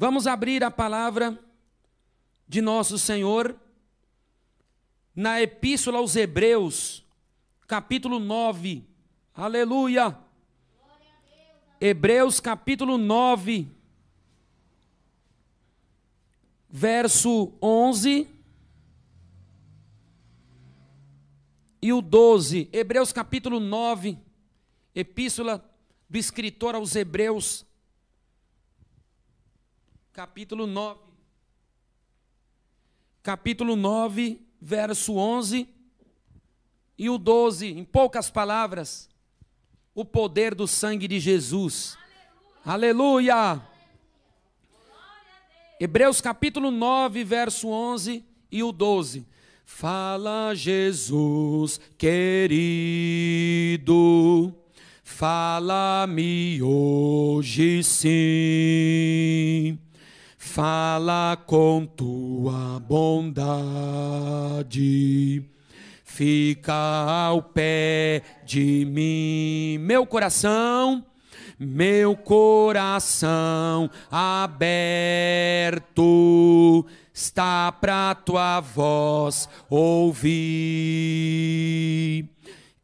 Vamos abrir a palavra de nosso Senhor na Epístola aos Hebreus, capítulo 9. Aleluia! Hebreus, capítulo 9, verso 11 e o 12. Hebreus, capítulo 9, Epístola do escritor aos Hebreus, capítulo 9, verso 11 e o 12. Em poucas palavras, o poder do sangue de Jesus. Aleluia! Aleluia. Hebreus capítulo 9, verso 11 e o 12. Fala, Jesus querido, fala-me hoje sim. Fala com tua bondade, fica ao pé de mim. Meu coração aberto está para tua voz ouvir.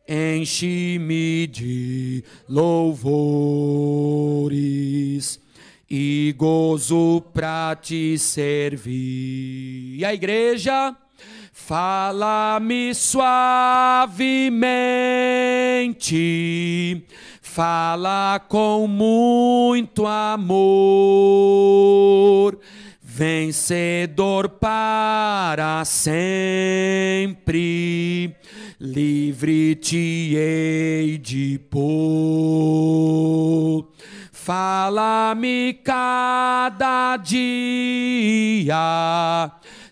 Enche-me de louvores e gozo pra te servir. E a igreja, fala-me suavemente, fala com muito amor, vencedor para sempre, livre te hei de pôr. Fala-me cada dia,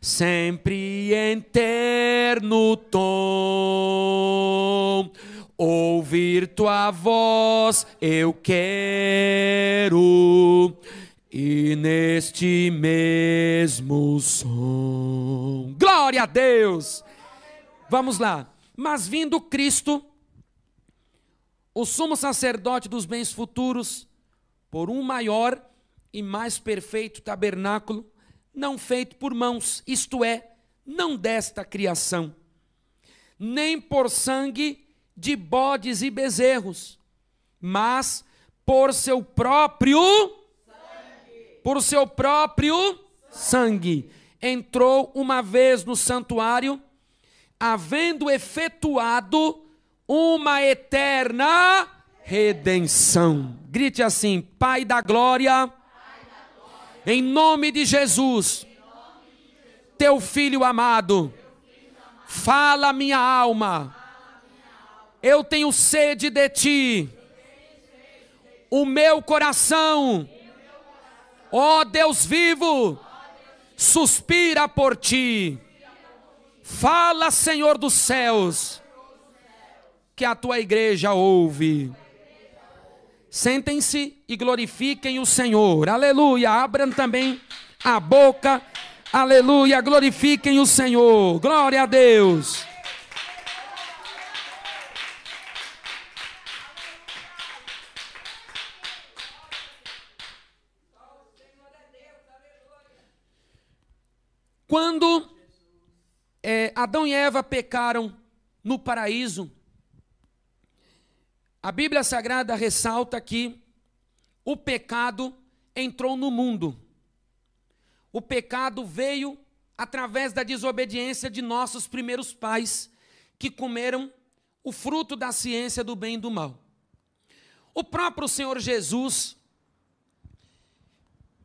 sempre em terno tom. Ouvir tua voz eu quero, e neste mesmo som. Glória a Deus! Vamos lá. Mas vindo Cristo, o sumo sacerdote dos bens futuros, por um maior e mais perfeito tabernáculo, não feito por mãos, isto é, não desta criação, nem por sangue de bodes e bezerros, mas por seu próprio sangue, entrou uma vez no santuário, havendo efetuado uma eterna redenção. Grite assim: Pai da glória, em nome de Jesus, teu filho amado, fala minha alma, eu tenho sede de ti, o meu coração, ó Deus vivo, suspira por ti. Fala, Senhor dos céus, que a tua igreja ouve. Sentem-se e glorifiquem o Senhor. Aleluia. Abram também a boca. Aleluia. Glorifiquem o Senhor. Glória a Deus. Quando Adão e Eva pecaram no paraíso, a Bíblia Sagrada ressalta que o pecado entrou no mundo. O pecado veio através da desobediência de nossos primeiros pais, que comeram o fruto da ciência do bem e do mal. O próprio Senhor Jesus,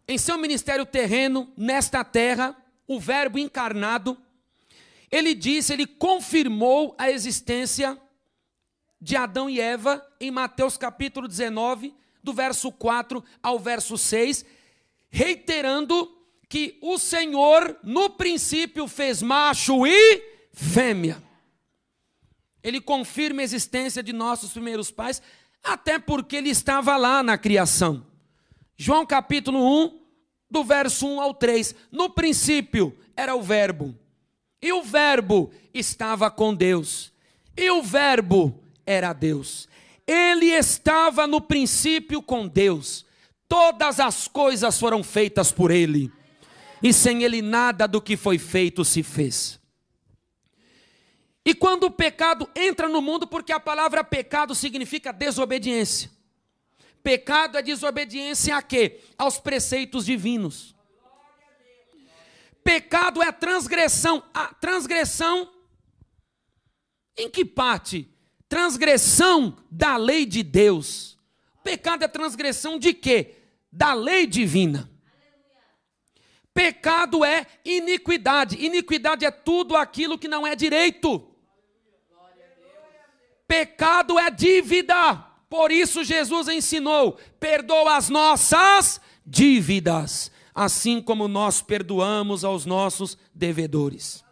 em seu ministério terreno, nesta terra, o Verbo encarnado, ele confirmou a existência de Adão e Eva em Mateus capítulo 19, do verso 4 ao verso 6, reiterando que o Senhor no princípio fez macho e fêmea. Ele confirma a existência de nossos primeiros pais, até porque ele estava lá na criação. João capítulo 1, do verso 1 ao 3, no princípio era o Verbo, e o Verbo estava com Deus, e o Verbo era Deus. Ele estava no princípio com Deus. todas as coisas foram feitas por ele, e sem ele nada do que foi feito se fez. E quando o pecado entra no mundo, porque a palavra pecado significa desobediência. Pecado é desobediência a quê? Aos preceitos divinos. Pecado é transgressão. A transgressão em que parte? Transgressão da lei de Deus. Pecado é transgressão de quê? Da lei divina. Pecado é iniquidade. Iniquidade é tudo aquilo que não é direito. Pecado é dívida. Por isso Jesus ensinou: perdoa as nossas dívidas, assim como nós perdoamos aos nossos devedores.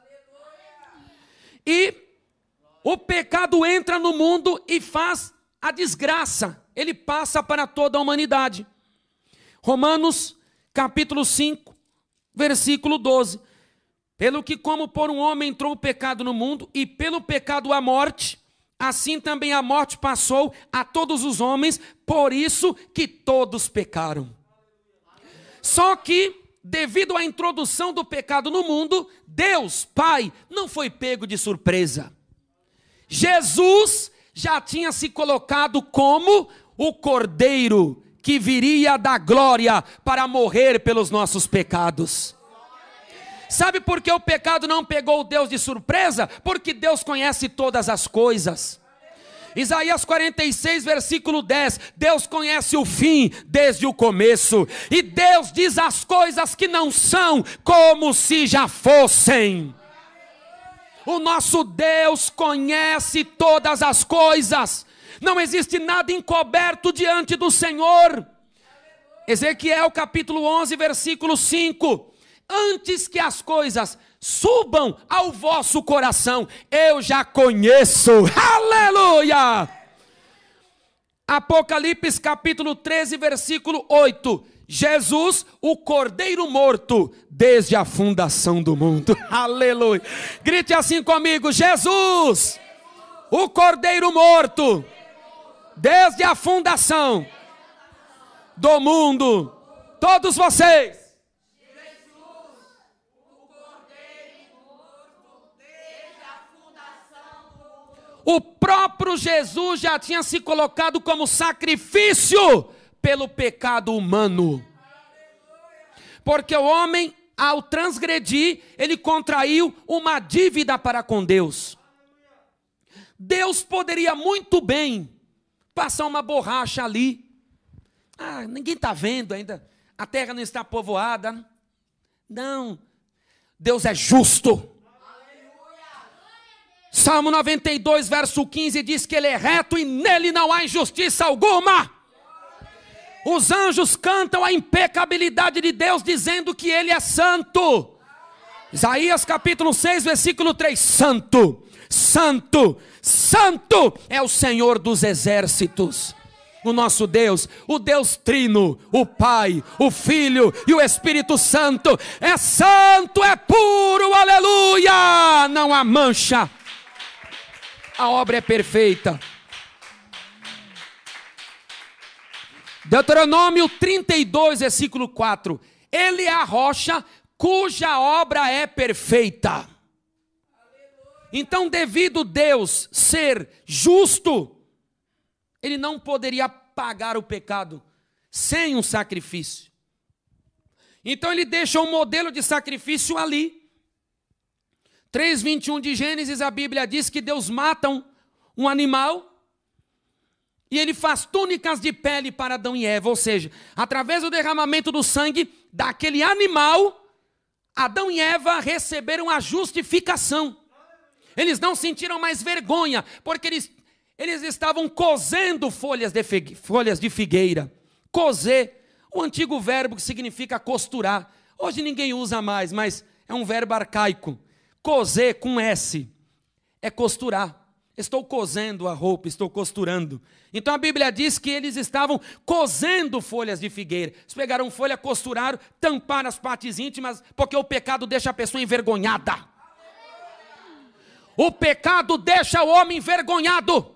E o pecado entra no mundo e faz a desgraça. Ele passa para toda a humanidade. Romanos capítulo 5, versículo 12. Pelo que como por um homem entrou o pecado no mundo, e pelo pecado a morte, assim também a morte passou a todos os homens, por isso que todos pecaram. Só que, devido à introdução do pecado no mundo, Deus, Pai, não foi pego de surpresa. Jesus já tinha se colocado como o Cordeiro que viria da glória para morrer pelos nossos pecados. Sabe por que o pecado não pegou Deus de surpresa? Porque Deus conhece todas as coisas. Isaías 46, versículo 10, Deus conhece o fim desde o começo, e Deus diz as coisas que não são como se já fossem. O nosso Deus conhece todas as coisas, não existe nada encoberto diante do Senhor. Ezequiel capítulo 11, versículo 5, antes que as coisas subam ao vosso coração, eu já conheço. Aleluia! Apocalipse capítulo 13, versículo 8. Jesus, o Cordeiro morto desde a fundação do mundo. Aleluia! Grite assim comigo: Jesus, o Cordeiro morto desde a fundação do mundo. Todos vocês. O próprio Jesus já tinha se colocado como sacrifício pelo pecado humano. Porque o homem, ao transgredir, ele contraiu uma dívida para com Deus. Deus poderia muito bem passar uma borracha ali. Ah, ninguém está vendo ainda. A terra não está povoada. Não. Deus é justo. Salmo 92, verso 15 diz que ele é reto e nele não há injustiça alguma. Os anjos cantam a impecabilidade de Deus, dizendo que ele é santo. Isaías capítulo 6, versículo 3. Santo, santo, santo é o Senhor dos exércitos. O nosso Deus, o Deus Trino, o Pai, o Filho e o Espírito Santo é santo, é puro, aleluia, não há mancha. A obra é perfeita. Deuteronômio 32, versículo 4. Ele é a rocha cuja obra é perfeita. Então, devido Deus ser justo, ele não poderia pagar o pecado sem um sacrifício. Então ele deixa um modelo de sacrifício ali. 3:21 de Gênesis, a Bíblia diz que Deus mata um animal e ele faz túnicas de pele para Adão e Eva. Ou seja, através do derramamento do sangue daquele animal, Adão e Eva receberam a justificação. Eles não sentiram mais vergonha, porque eles estavam cozendo folhas de figueira. Cozer, o antigo verbo que significa costurar. Hoje ninguém usa mais, mas é um verbo arcaico. Cozer com S é costurar. Estou cozendo a roupa, estou costurando. Então a Bíblia diz que eles estavam cozendo folhas de figueira. Eles pegaram folha, costuraram, tamparam as partes íntimas, porque o pecado deixa a pessoa envergonhada. O pecado deixa o homem envergonhado.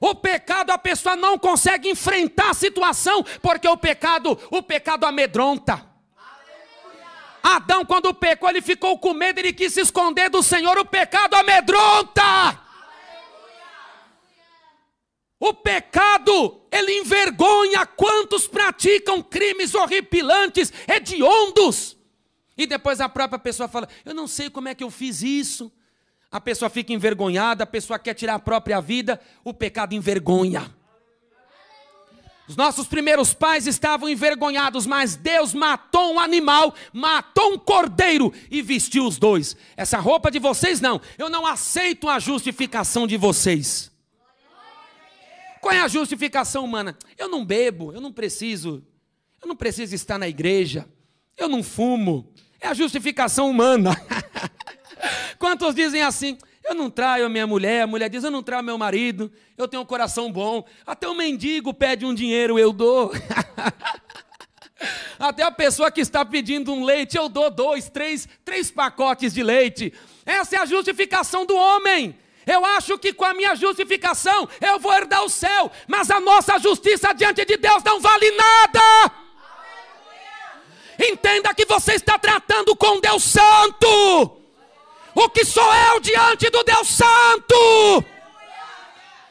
O pecado, a pessoa não consegue enfrentar a situação, porque o pecado amedronta. Adão, quando pecou, ele ficou com medo, ele quis se esconder do Senhor. O pecado amedronta. O pecado, ele envergonha. Quantos praticam crimes horripilantes, hediondos? E depois a própria pessoa fala, eu não sei como é que eu fiz isso. A pessoa fica envergonhada, a pessoa quer tirar a própria vida. O pecado envergonha. Os nossos primeiros pais estavam envergonhados, mas Deus matou um animal, matou um cordeiro e vestiu os dois. Essa roupa de vocês não. Eu não aceito a justificação de vocês. Qual é a justificação humana? Eu não bebo, eu não preciso estar na igreja, eu não fumo. É a justificação humana. Quantos dizem assim? Eu não traio a minha mulher, a mulher diz, eu não traio meu marido, eu tenho um coração bom. Até o mendigo pede um dinheiro, eu dou. Até a pessoa que está pedindo um leite, eu dou 2, 3 pacotes de leite. Essa é a justificação do homem. Eu acho que com a minha justificação eu vou herdar o céu, mas a nossa justiça diante de Deus não vale nada. Entenda que você está tratando com Deus Santo. O que sou eu diante do Deus Santo?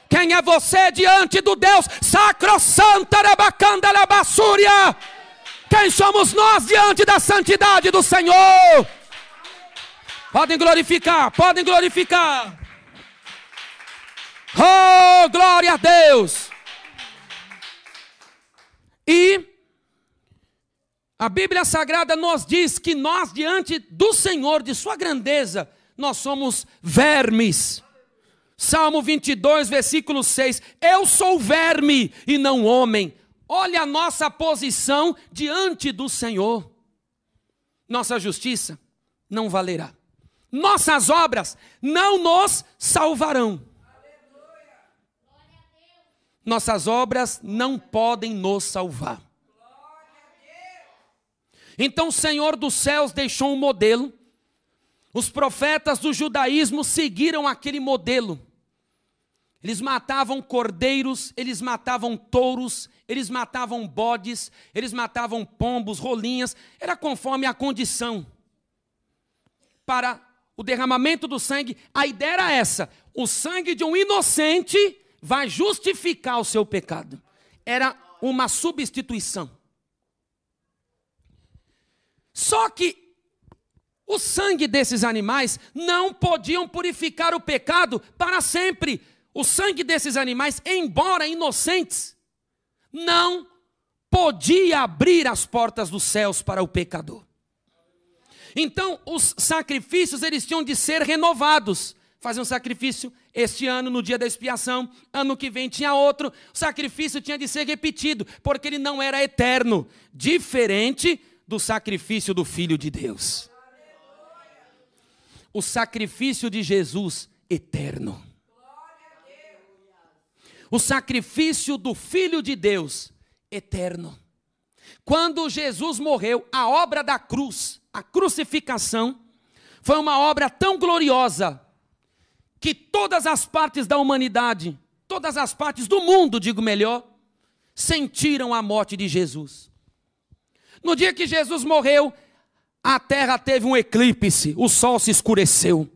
Quem é você diante do Deus Sacrossanta Rabacanda Labassúria? Quem somos nós diante da santidade do Senhor? Podem glorificar, podem glorificar. Oh, glória a Deus! E a Bíblia Sagrada nos diz que nós diante do Senhor, de sua grandeza, nós somos vermes. Salmo 22, versículo 6. Eu sou verme e não homem. Olha a nossa posição diante do Senhor. Nossa justiça não valerá. Nossas obras não nos salvarão. Nossas obras não podem nos salvar. Então o Senhor dos céus deixou um modelo. Os profetas do judaísmo seguiram aquele modelo. Eles matavam cordeiros, eles matavam touros, eles matavam bodes, eles matavam pombos, rolinhas. Era conforme a condição. Para o derramamento do sangue, a ideia era essa. O sangue de um inocente vai justificar o seu pecado. Era uma substituição. Só que o sangue desses animais não podiam purificar o pecado para sempre. O sangue desses animais, embora inocentes, não podia abrir as portas dos céus para o pecador. Então, os sacrifícios, eles tinham de ser renovados. Fazer um sacrifício este ano, no dia da expiação, ano que vem tinha outro. O sacrifício tinha de ser repetido, porque ele não era eterno. Diferente do sacrifício do Filho de Deus. O sacrifício de Jesus eterno. O sacrifício do Filho de Deus eterno. Quando Jesus morreu, a obra da cruz, a crucificação, foi uma obra tão gloriosa que todas as partes da humanidade, todas as partes do mundo, digo melhor, sentiram a morte de Jesus. No dia que Jesus morreu, a terra teve um eclipse, o sol se escureceu.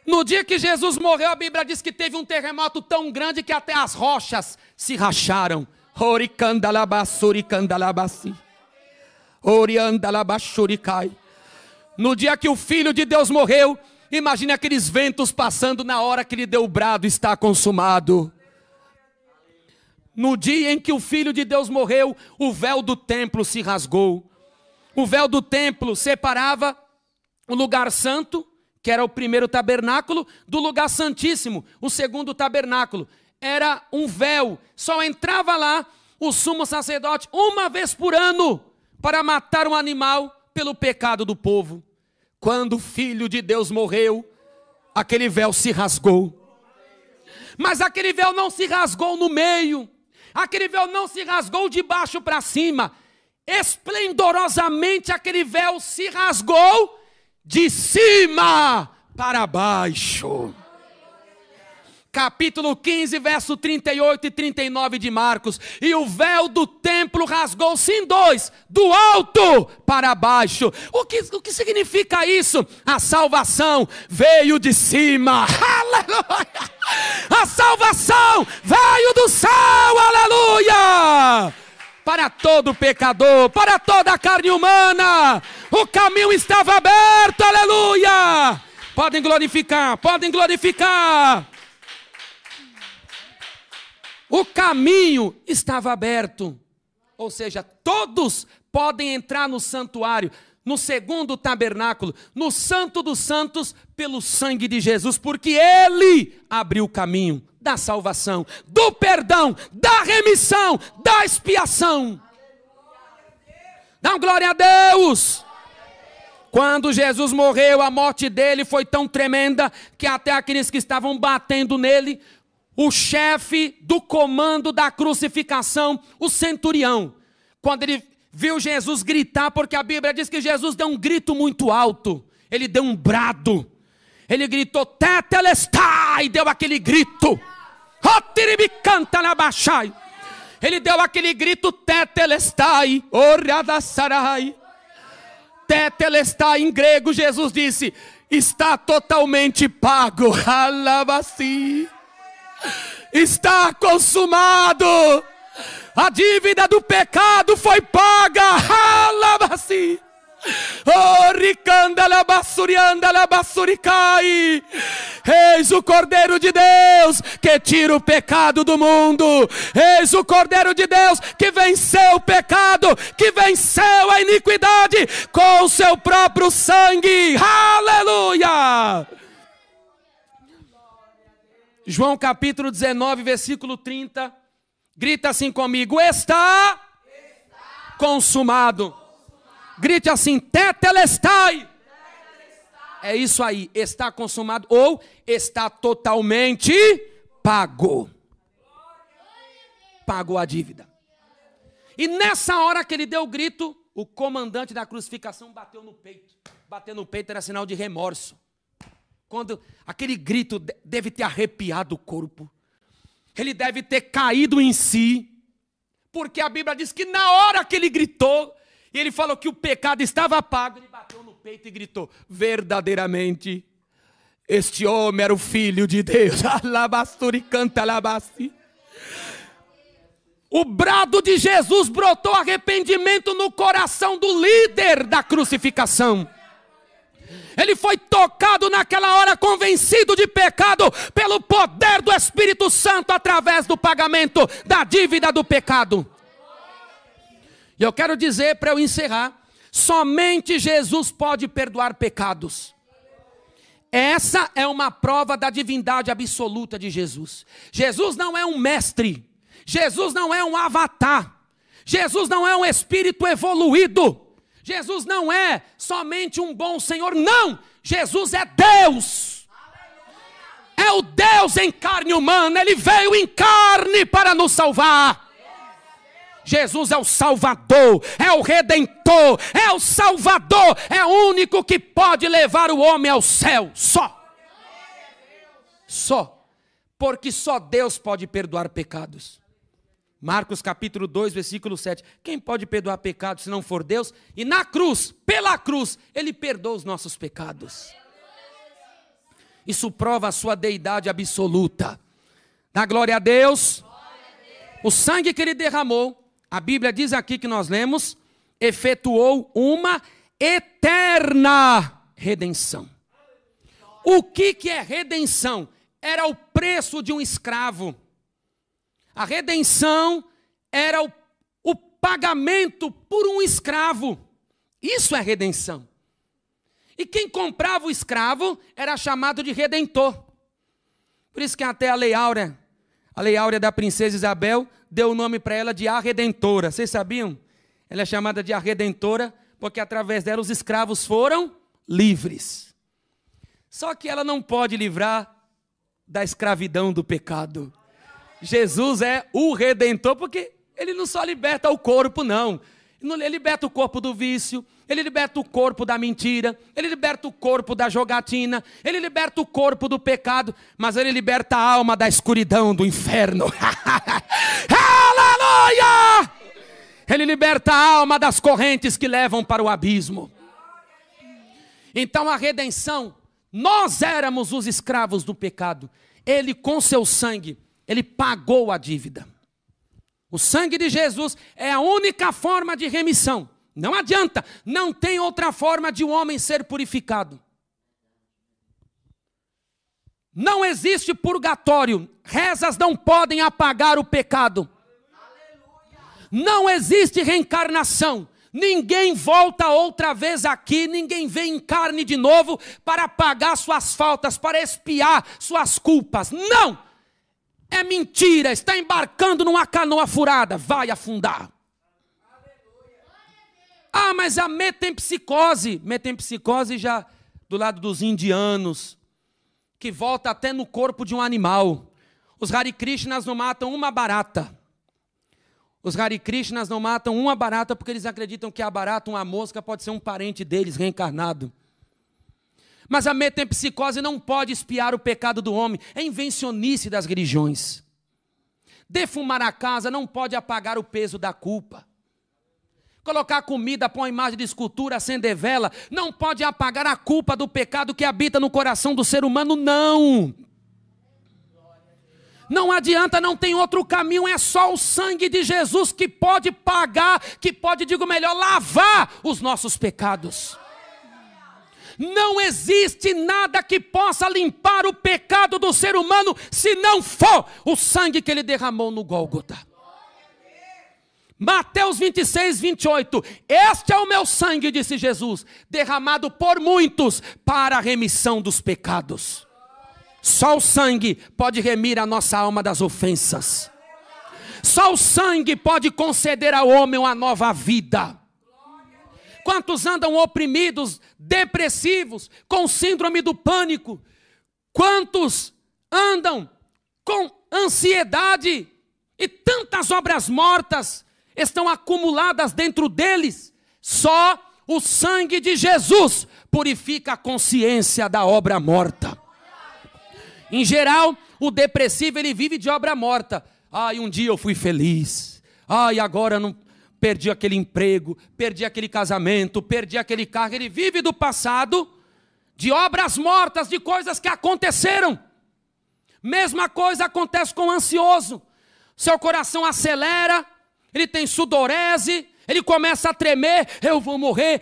No dia que Jesus morreu, a Bíblia diz que teve um terremoto tão grande que até as rochas se racharam. No dia que o Filho de Deus morreu, imagine aqueles ventos passando na hora que ele deu o brado, está consumado. No dia em que o Filho de Deus morreu, o véu do templo se rasgou. O véu do templo separava o lugar santo, que era o primeiro tabernáculo, do lugar santíssimo, o segundo tabernáculo. Era um véu, só entrava lá o sumo sacerdote uma vez por ano para matar um animal pelo pecado do povo. Quando o Filho de Deus morreu, aquele véu se rasgou. Mas aquele véu não se rasgou no meio. Aquele véu não se rasgou de baixo para cima. Esplendorosamente aquele véu se rasgou de cima para baixo. capítulo 15, verso 38 e 39 de Marcos. E o véu do templo rasgou-se em dois, do alto para baixo. O que significa isso? A salvação veio de cima. Aleluia! A salvação veio do céu. Aleluia! Para todo pecador, para toda a carne humana. O caminho estava aberto. Aleluia! Podem glorificar, podem glorificar. O caminho estava aberto, ou seja, todos podem entrar no santuário, no segundo tabernáculo, no Santo dos Santos, pelo sangue de Jesus, porque Ele abriu o caminho da salvação, do perdão, da remissão, da expiação. Dá glória a Deus! Quando Jesus morreu, a morte dele foi tão tremenda que até aqueles que estavam batendo nele, o chefe do comando da crucificação, o centurião, quando ele viu Jesus gritar, porque a Bíblia diz que Jesus deu um grito muito alto, ele deu um brado, ele gritou, tetelestai, deu aquele grito, ele deu aquele grito, tetelestai, oradasarai, tetelestai em grego, Jesus disse, está totalmente pago, alabasi. Está consumado. A dívida do pecado foi paga. Alabasi. Eis o Cordeiro de Deus que tira o pecado do mundo. Eis o Cordeiro de Deus que venceu o pecado, que venceu a iniquidade com o seu próprio sangue. Aleluia! João capítulo 19, versículo 30, grita assim comigo, está consumado. Grite assim, tetelestai. É isso aí, está consumado ou está totalmente pago. Pagou a dívida. E nessa hora que ele deu o grito, o comandante da crucificação bateu no peito. Bater no peito era sinal de remorso. Quando aquele grito deve ter arrepiado o corpo. Ele deve ter caído em si. Porque a Bíblia diz que na hora que ele gritou, e ele falou que o pecado estava pago, ele bateu no peito e gritou, verdadeiramente, este homem era o Filho de Deus. O brado de Jesus brotou arrependimento no coração do líder da crucificação. Ele foi tocado naquela hora, convencido de pecado, pelo poder do Espírito Santo, através do pagamento da dívida do pecado. E eu quero dizer, para eu encerrar, somente Jesus pode perdoar pecados. Essa é uma prova da divindade absoluta de Jesus. Jesus não é um mestre, Jesus não é um avatar, Jesus não é um espírito evoluído. Jesus não é somente um bom Senhor, não, Jesus é Deus, é o Deus em carne humana, Ele veio em carne para nos salvar. Jesus é o Salvador, é o Redentor, é o Salvador, é o único que pode levar o homem ao céu, só, porque só Deus pode perdoar pecados. Marcos capítulo 2, versículo 7. Quem pode perdoar pecados se não for Deus? E na cruz, pela cruz, Ele perdoa os nossos pecados. Isso prova a sua deidade absoluta. Dá glória a Deus. O sangue que Ele derramou, a Bíblia diz aqui que nós lemos, efetuou uma eterna redenção. O que é redenção? Era o preço de um escravo. A redenção era o pagamento por um escravo. Isso é redenção. E quem comprava o escravo era chamado de redentor. Por isso que até a Lei Áurea da princesa Isabel, deu o nome para ela de a Redentora. Vocês sabiam? Ela é chamada de a Redentora porque através dela os escravos foram livres. Só que ela não pode livrar da escravidão do pecado. Jesus é o Redentor, porque Ele não só liberta o corpo, não. Ele liberta o corpo do vício, ele liberta o corpo da mentira, ele liberta o corpo da jogatina, ele liberta o corpo do pecado, mas ele liberta a alma da escuridão, do inferno. Aleluia! Ele liberta a alma das correntes que levam para o abismo. Então a redenção, nós éramos os escravos do pecado. Ele com seu sangue, ele pagou a dívida. O sangue de Jesus é a única forma de remissão. Não adianta, não tem outra forma de um homem ser purificado. Não existe purgatório, rezas não podem apagar o pecado. Não existe reencarnação, ninguém volta outra vez aqui, ninguém vem em carne de novo para pagar suas faltas, para expiar suas culpas. Não! É mentira, está embarcando numa canoa furada, vai afundar. Ah, mas a metempsicose já do lado dos indianos, que volta até no corpo de um animal. Os Hare Krishnas não matam uma barata. Os Hare Krishnas não matam uma barata porque eles acreditam que a barata, uma mosca, pode ser um parente deles reencarnado. Mas a metempsicose não pode expiar o pecado do homem. É invencionice das religiões. Defumar a casa não pode apagar o peso da culpa. Colocar comida, pôr uma imagem de escultura, acender vela, não pode apagar a culpa do pecado que habita no coração do ser humano, não. Não adianta, não tem outro caminho, é só o sangue de Jesus que pode pagar, que pode, digo melhor, lavar os nossos pecados. Não existe nada que possa limpar o pecado do ser humano, se não for o sangue que ele derramou no Gólgota. Mateus 26, 28. Este é o meu sangue, disse Jesus, derramado por muitos para a remissão dos pecados. Só o sangue pode remir a nossa alma das ofensas. Só o sangue pode conceder ao homem uma nova vida. Quantos andam oprimidos, depressivos, com síndrome do pânico? Quantos andam com ansiedade e tantas obras mortas estão acumuladas dentro deles? Só o sangue de Jesus purifica a consciência da obra morta. Em geral, o depressivo ele vive de obra morta. Ai, um dia eu fui feliz. Ai, agora não perdi aquele emprego, perdi aquele casamento, perdi aquele carro. Ele vive do passado, de obras mortas, de coisas que aconteceram. Mesma coisa acontece com o ansioso. Seu coração acelera, ele tem sudorese, ele começa a tremer, eu vou morrer,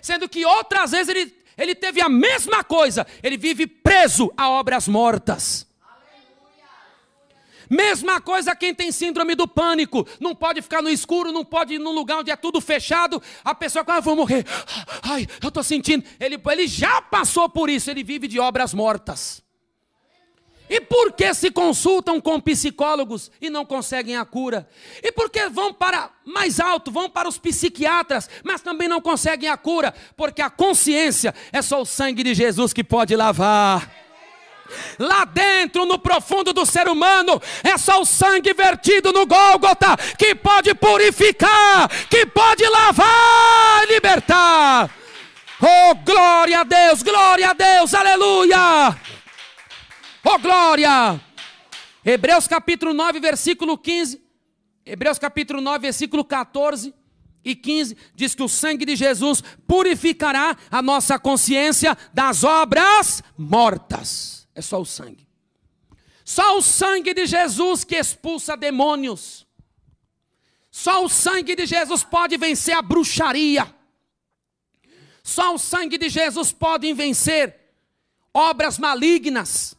sendo que outras vezes ele teve a mesma coisa, ele vive preso a obras mortas. Mesma coisa quem tem síndrome do pânico, não pode ficar no escuro, não pode ir num lugar onde é tudo fechado, a pessoa fala, eu vou morrer, ai, eu estou sentindo, ele já passou por isso, ele vive de obras mortas. E por que se consultam com psicólogos e não conseguem a cura? E por que vão para mais alto, vão para os psiquiatras, mas também não conseguem a cura? Porque a consciência é só o sangue de Jesus que pode lavar. Lá dentro, no profundo do ser humano, é só o sangue vertido no Gólgota que pode purificar, que pode lavar, libertar. Oh, glória a Deus, aleluia! Oh, glória! Hebreus capítulo 9, versículo 15. Hebreus capítulo 9, versículo 14 e 15. Diz que o sangue de Jesus purificará a nossa consciência das obras mortas. É só o sangue. Só o sangue de Jesus que expulsa demônios. Só o sangue de Jesus pode vencer a bruxaria. Só o sangue de Jesus pode vencer obras malignas.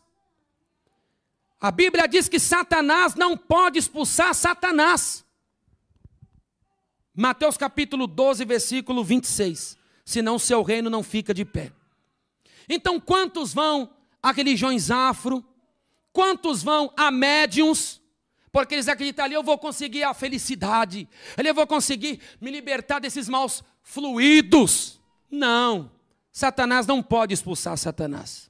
A Bíblia diz que Satanás não pode expulsar Satanás. Mateus capítulo 12, versículo 26. Senão seu reino não fica de pé. Então quantos vão a religiões afro? Quantos vão a médiuns? Porque eles acreditam ali eu vou conseguir a felicidade. Ali eu vou conseguir me libertar desses maus fluidos. Não. Satanás não pode expulsar Satanás.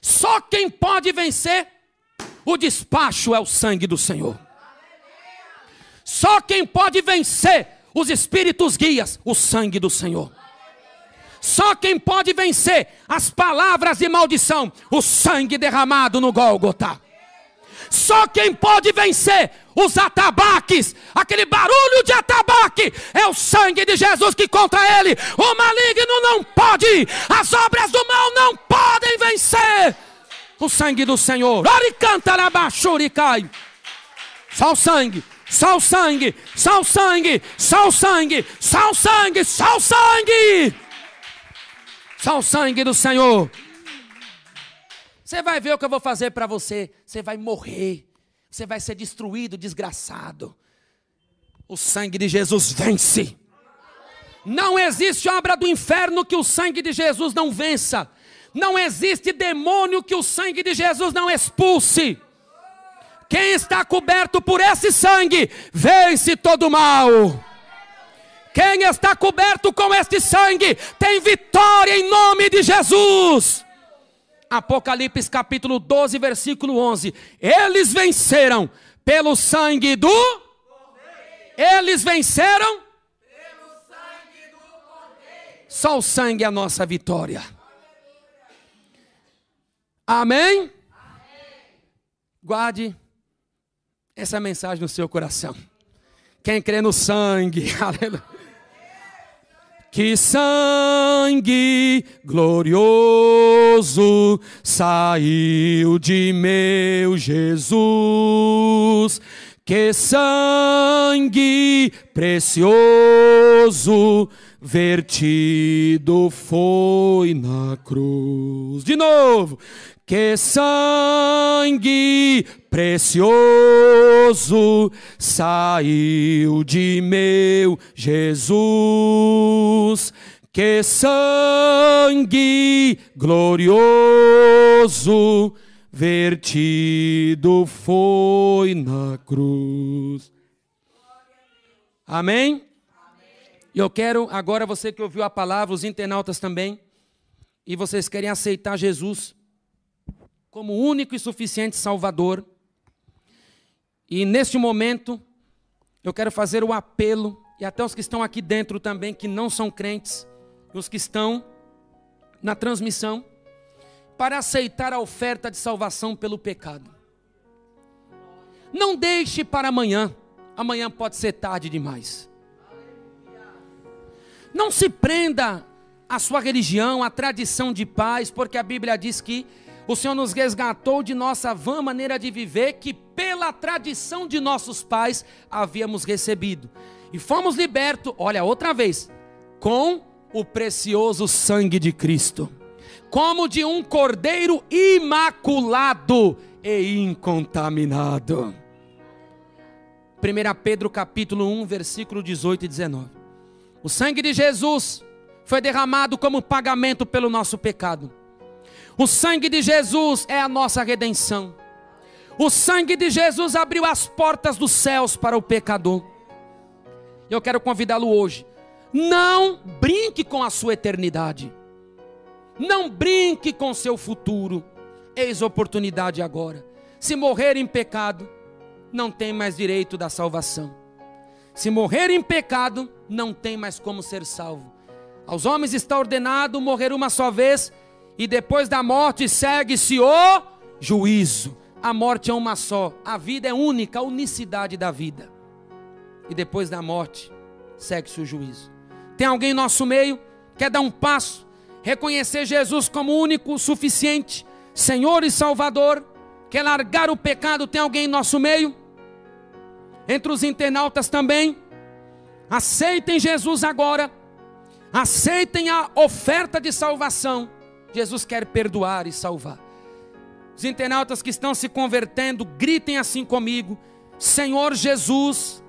Só quem pode vencer o despacho é o sangue do Senhor. Só quem pode vencer os espíritos guias, o sangue do Senhor. Só quem pode vencer as palavras de maldição, o sangue derramado no Gólgota. Só quem pode vencer os atabaques, aquele barulho de atabaque, é o sangue de Jesus que contra ele o maligno não pode, as obras do mal não podem vencer. O sangue do Senhor. Só o sangue, só o sangue, só o sangue, só o sangue, só o sangue, só o sangue. Só o sangue do Senhor. Você vai ver o que eu vou fazer para você. Você vai morrer. Você vai ser destruído, desgraçado. O sangue de Jesus vence. Não existe obra do inferno que o sangue de Jesus não vença. Não existe demônio que o sangue de Jesus não expulse. Quem está coberto por esse sangue, vence todo mal. Quem está coberto com este sangue, tem vitória em nome de Jesus. Apocalipse capítulo 12, versículo 11. Eles venceram pelo sangue do... Eles venceram pelo sangue do Cordeiro. Só o sangue é a nossa vitória. Amém? Guarde essa mensagem no seu coração. Quem crê no sangue, aleluia. Que sangue glorioso saiu de meu Jesus. Que sangue precioso vertido foi na cruz. De novo. Que sangue precioso saiu de meu Jesus. Que sangue glorioso vertido foi na cruz. Amém? E eu quero agora, você que ouviu a palavra, os internautas também, e vocês querem aceitar Jesus como único e suficiente Salvador. E neste momento, eu quero fazer o apelo, e até os que estão aqui dentro também, que não são crentes, e os que estão na transmissão, para aceitar a oferta de salvação pelo pecado. Não deixe para amanhã, amanhã pode ser tarde demais. Não se prenda à sua religião, à tradição de pais, porque a Bíblia diz que o Senhor nos resgatou de nossa vã maneira de viver, que pela tradição de nossos pais havíamos recebido. E fomos libertos, olha outra vez, com o precioso sangue de Cristo. Como de um cordeiro imaculado e incontaminado. 1 Pedro capítulo 1, versículo 18 e 19. O sangue de Jesus foi derramado como pagamento pelo nosso pecado. O sangue de Jesus é a nossa redenção. O sangue de Jesus abriu as portas dos céus para o pecador. Eu quero convidá-lo hoje. Não brinque com a sua eternidade. Não brinque com seu futuro. Eis a oportunidade agora. Se morrer em pecado, não tem mais direito da salvação. Se morrer em pecado, não tem mais como ser salvo. Aos homens está ordenado morrer uma só vez, e depois da morte segue-se o juízo. A morte é uma só, a vida é única, a unicidade da vida. E depois da morte, segue-se o juízo. Tem alguém em nosso meio, quer dar um passo, reconhecer Jesus como único, suficiente, Senhor e Salvador, quer largar o pecado? Tem alguém em nosso meio? Entre os internautas também, aceitem Jesus agora, aceitem a oferta de salvação. Jesus quer perdoar e salvar. Os internautas que estão se convertendo, gritem assim comigo: Senhor Jesus,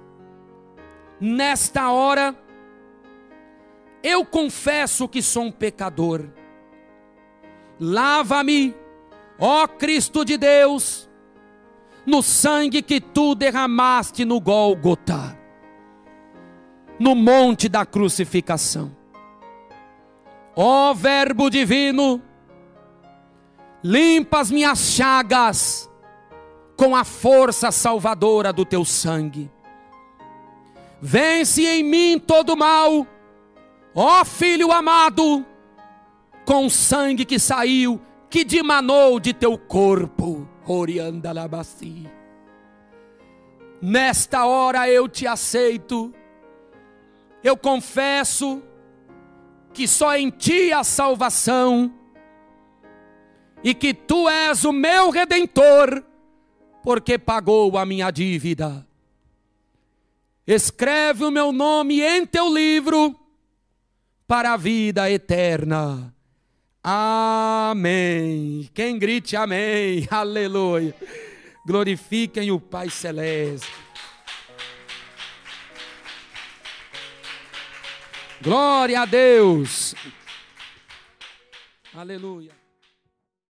nesta hora, eu confesso que sou um pecador. Lava-me, ó Cristo de Deus, no sangue que tu derramaste no Gólgota, no monte da crucificação. Ó Verbo divino, limpa as minhas chagas com a força salvadora do teu sangue. Vence em mim todo mal, ó Filho amado, com o sangue que saiu, que dimanou de teu corpo. Oriandalabaci. Nesta hora eu te aceito. Eu confesso que só em ti há salvação e que tu és o meu Redentor, porque pagou a minha dívida. Escreve o meu nome em teu livro para a vida eterna. Amém. Quem grite amém, aleluia. Glorifiquem o Pai Celeste. Glória a Deus. Aleluia.